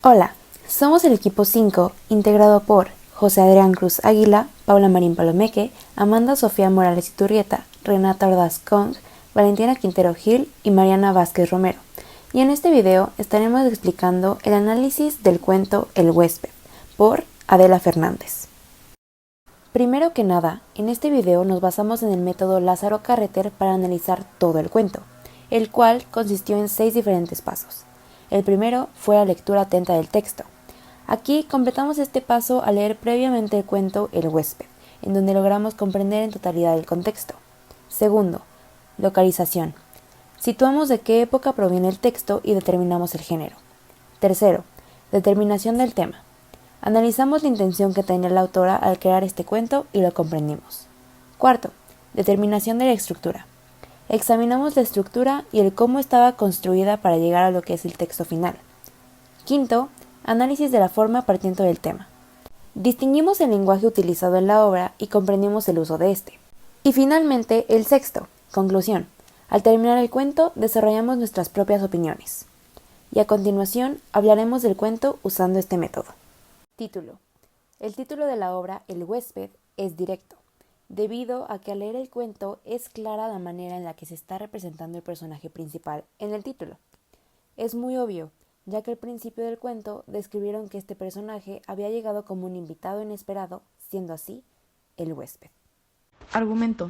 Hola, somos el equipo 5, integrado por José Adrián Cruz Águila, Paula Marín Palomeque, Amanda Sofía Morales Iturrieta, Renata Ordaz Kong, Valentina Quintero Gil y Mariana Vázquez Romero. Y en este video estaremos explicando el análisis del cuento El huésped, por Adela Fernández. Primero que nada, en este video nos basamos en el método Lázaro Carreter para analizar todo el cuento, el cual consistió en 6 diferentes pasos. El primero fue la lectura atenta del texto. Aquí completamos este paso al leer previamente el cuento El huésped, en donde logramos comprender en totalidad el contexto. Segundo, localización. Situamos de qué época proviene el texto y determinamos el género. Tercero, determinación del tema. Analizamos la intención que tenía la autora al crear este cuento y lo comprendimos. Cuarto, determinación de la estructura. Examinamos la estructura y el cómo estaba construida para llegar a lo que es el texto final. Quinto, análisis de la forma partiendo del tema. Distinguimos el lenguaje utilizado en la obra y comprendimos el uso de este. Y finalmente, el sexto, conclusión. Al terminar el cuento, desarrollamos nuestras propias opiniones. Y a continuación, hablaremos del cuento usando este método. Título. El título de la obra, El huésped, es directo, debido a que al leer el cuento es clara la manera en la que se está representando el personaje principal en el título. Es muy obvio, ya que al principio del cuento describieron que este personaje había llegado como un invitado inesperado, siendo así, el huésped. Argumento.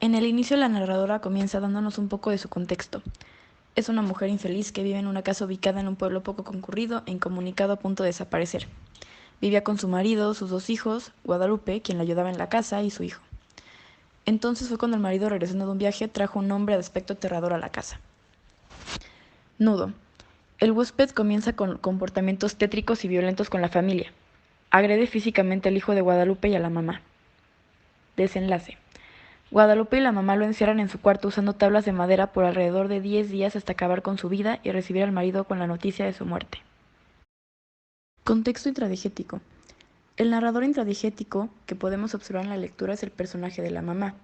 En el inicio la narradora comienza dándonos un poco de su contexto. Es una mujer infeliz que vive en una casa ubicada en un pueblo poco concurrido e incomunicado a punto de desaparecer. Vivía con su marido, sus 2 hijos, Guadalupe, quien la ayudaba en la casa, y su hijo. Entonces fue cuando el marido, regresando de un viaje, trajo un hombre de aspecto aterrador a la casa. Nudo. El huésped comienza con comportamientos tétricos y violentos con la familia. Agrede físicamente al hijo de Guadalupe y a la mamá. Desenlace. Guadalupe y la mamá lo encierran en su cuarto usando tablas de madera por alrededor de 10 días hasta acabar con su vida y recibir al marido con la noticia de su muerte. Contexto intradigético. El narrador intradigético que podemos observar en la lectura es el personaje de la mamá,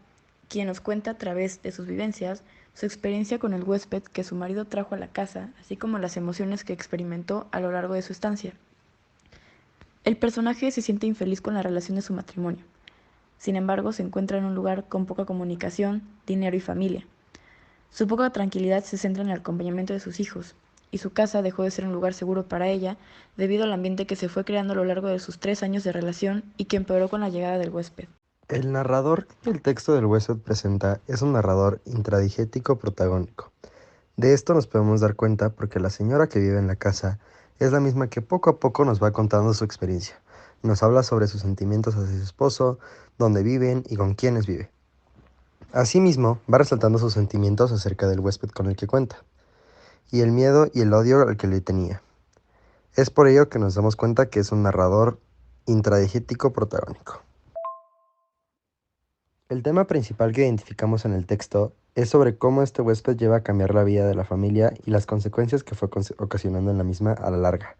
quien nos cuenta a través de sus vivencias su experiencia con el huésped que su marido trajo a la casa, así como las emociones que experimentó a lo largo de su estancia. El personaje se siente infeliz con la relación de su matrimonio. Sin embargo, se encuentra en un lugar con poca comunicación, dinero y familia. Su poca tranquilidad se centra en el acompañamiento de sus hijos, y su casa dejó de ser un lugar seguro para ella debido al ambiente que se fue creando a lo largo de sus 3 años de relación y que empeoró con la llegada del huésped. El narrador que el texto del huésped presenta es un narrador intradigético protagónico. De esto nos podemos dar cuenta porque la señora que vive en la casa es la misma que poco a poco nos va contando su experiencia. Nos habla sobre sus sentimientos hacia su esposo, dónde viven y con quiénes vive. Asimismo, va resaltando sus sentimientos acerca del huésped con el que cuenta, y el miedo y el odio al que le tenía. Es por ello que nos damos cuenta que es un narrador intradigético protagónico. El tema principal que identificamos en el texto es sobre cómo este huésped lleva a cambiar la vida de la familia y las consecuencias que fue ocasionando en la misma a la larga.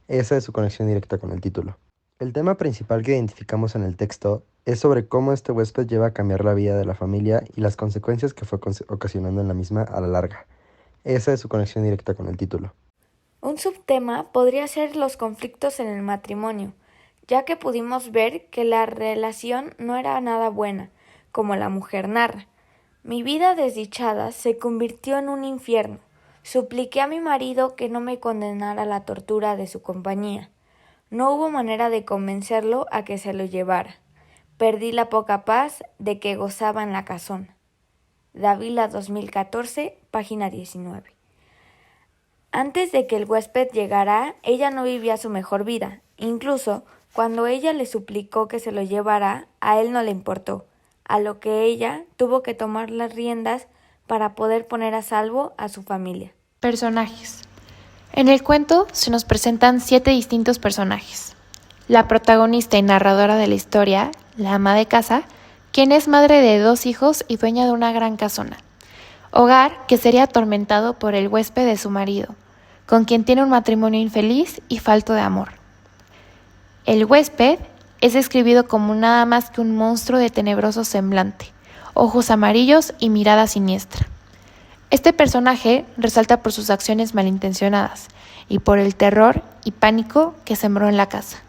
Esa es su conexión directa con el título. El tema principal que identificamos en el texto es sobre cómo este huésped lleva a cambiar la vida de la familia y las consecuencias que fue ocasionando en la misma a la larga. Esa es su conexión directa con el título. Un subtema podría ser los conflictos en el matrimonio, ya que pudimos ver que la relación no era nada buena, como la mujer narra. Mi vida desdichada se convirtió en un infierno. Supliqué a mi marido que no me condenara a la tortura de su compañía. No hubo manera de convencerlo a que se lo llevara. Perdí la poca paz de que gozaba en la casona. Dávila 2014, página 19. Antes de que el huésped llegara, ella no vivía su mejor vida. Incluso cuando ella le suplicó que se lo llevara, a él no le importó, a lo que ella tuvo que tomar las riendas para poder poner a salvo a su familia. Personajes. En el cuento se nos presentan 7 distintos personajes. La protagonista y narradora de la historia, la ama de casa, quien es madre de 2 hijos y dueña de una gran casona. Hogar que sería atormentado por el huésped de su marido, con quien tiene un matrimonio infeliz y falto de amor. El huésped es describido como nada más que un monstruo de tenebroso semblante, ojos amarillos y mirada siniestra. Este personaje resalta por sus acciones malintencionadas y por el terror y pánico que sembró en la casa.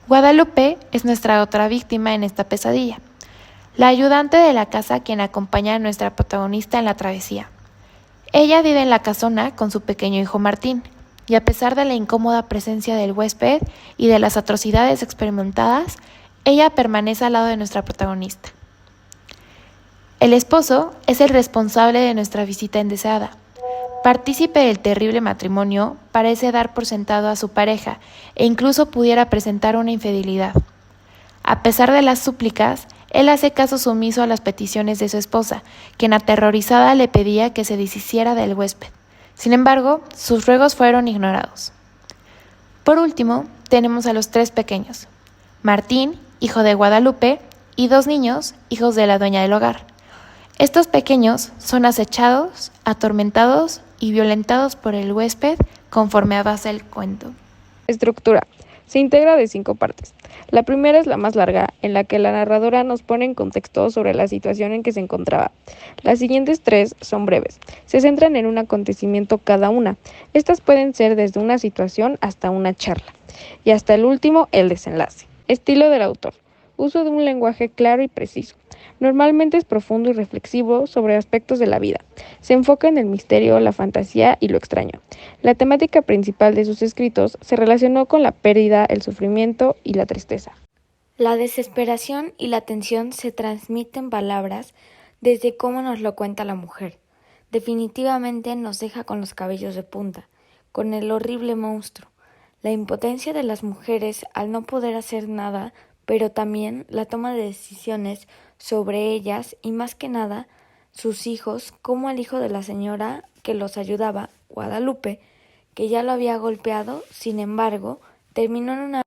Guadalupe es nuestra otra víctima en esta pesadilla, la ayudante de la casa quien acompaña a nuestra protagonista en la travesía. Ella vive en la casona con su pequeño hijo Martín, y a pesar de la incómoda presencia del huésped y de las atrocidades experimentadas, ella permanece al lado de nuestra protagonista. El esposo es el responsable de nuestra visita indeseada. Partícipe del terrible matrimonio, parece dar por sentado a su pareja e incluso pudiera presentar una infidelidad. A pesar de las súplicas, él hace caso sumiso a las peticiones de su esposa, quien aterrorizada le pedía que se deshiciera del huésped. Sin embargo, sus ruegos fueron ignorados. Por último, tenemos a los 3 pequeños: Martín, hijo de Guadalupe, y 2 niños, hijos de la dueña del hogar. Estos pequeños son acechados, atormentados y violentados por el huésped conforme avanza el cuento. Estructura. Se integra de 5 partes. La primera es la más larga, en la que la narradora nos pone en contexto sobre la situación en que se encontraba. Las siguientes 3 son breves. Se centran en un acontecimiento cada una. Estas pueden ser desde una situación hasta una charla. Y hasta el último, el desenlace. Estilo del autor. Uso de un lenguaje claro y preciso. Normalmente es profundo y reflexivo sobre aspectos de la vida. Se enfoca en el misterio, la fantasía y lo extraño. La temática principal de sus escritos se relacionó con la pérdida, el sufrimiento y la tristeza. La desesperación y la tensión se transmiten palabras desde cómo nos lo cuenta la mujer. Definitivamente nos deja con los cabellos de punta, con el horrible monstruo. La impotencia de las mujeres al no poder hacer nada, pero también la toma de decisiones sobre ellas y más que nada sus hijos, como el hijo de la señora que los ayudaba, Guadalupe, que ya lo había golpeado, sin embargo, terminó en una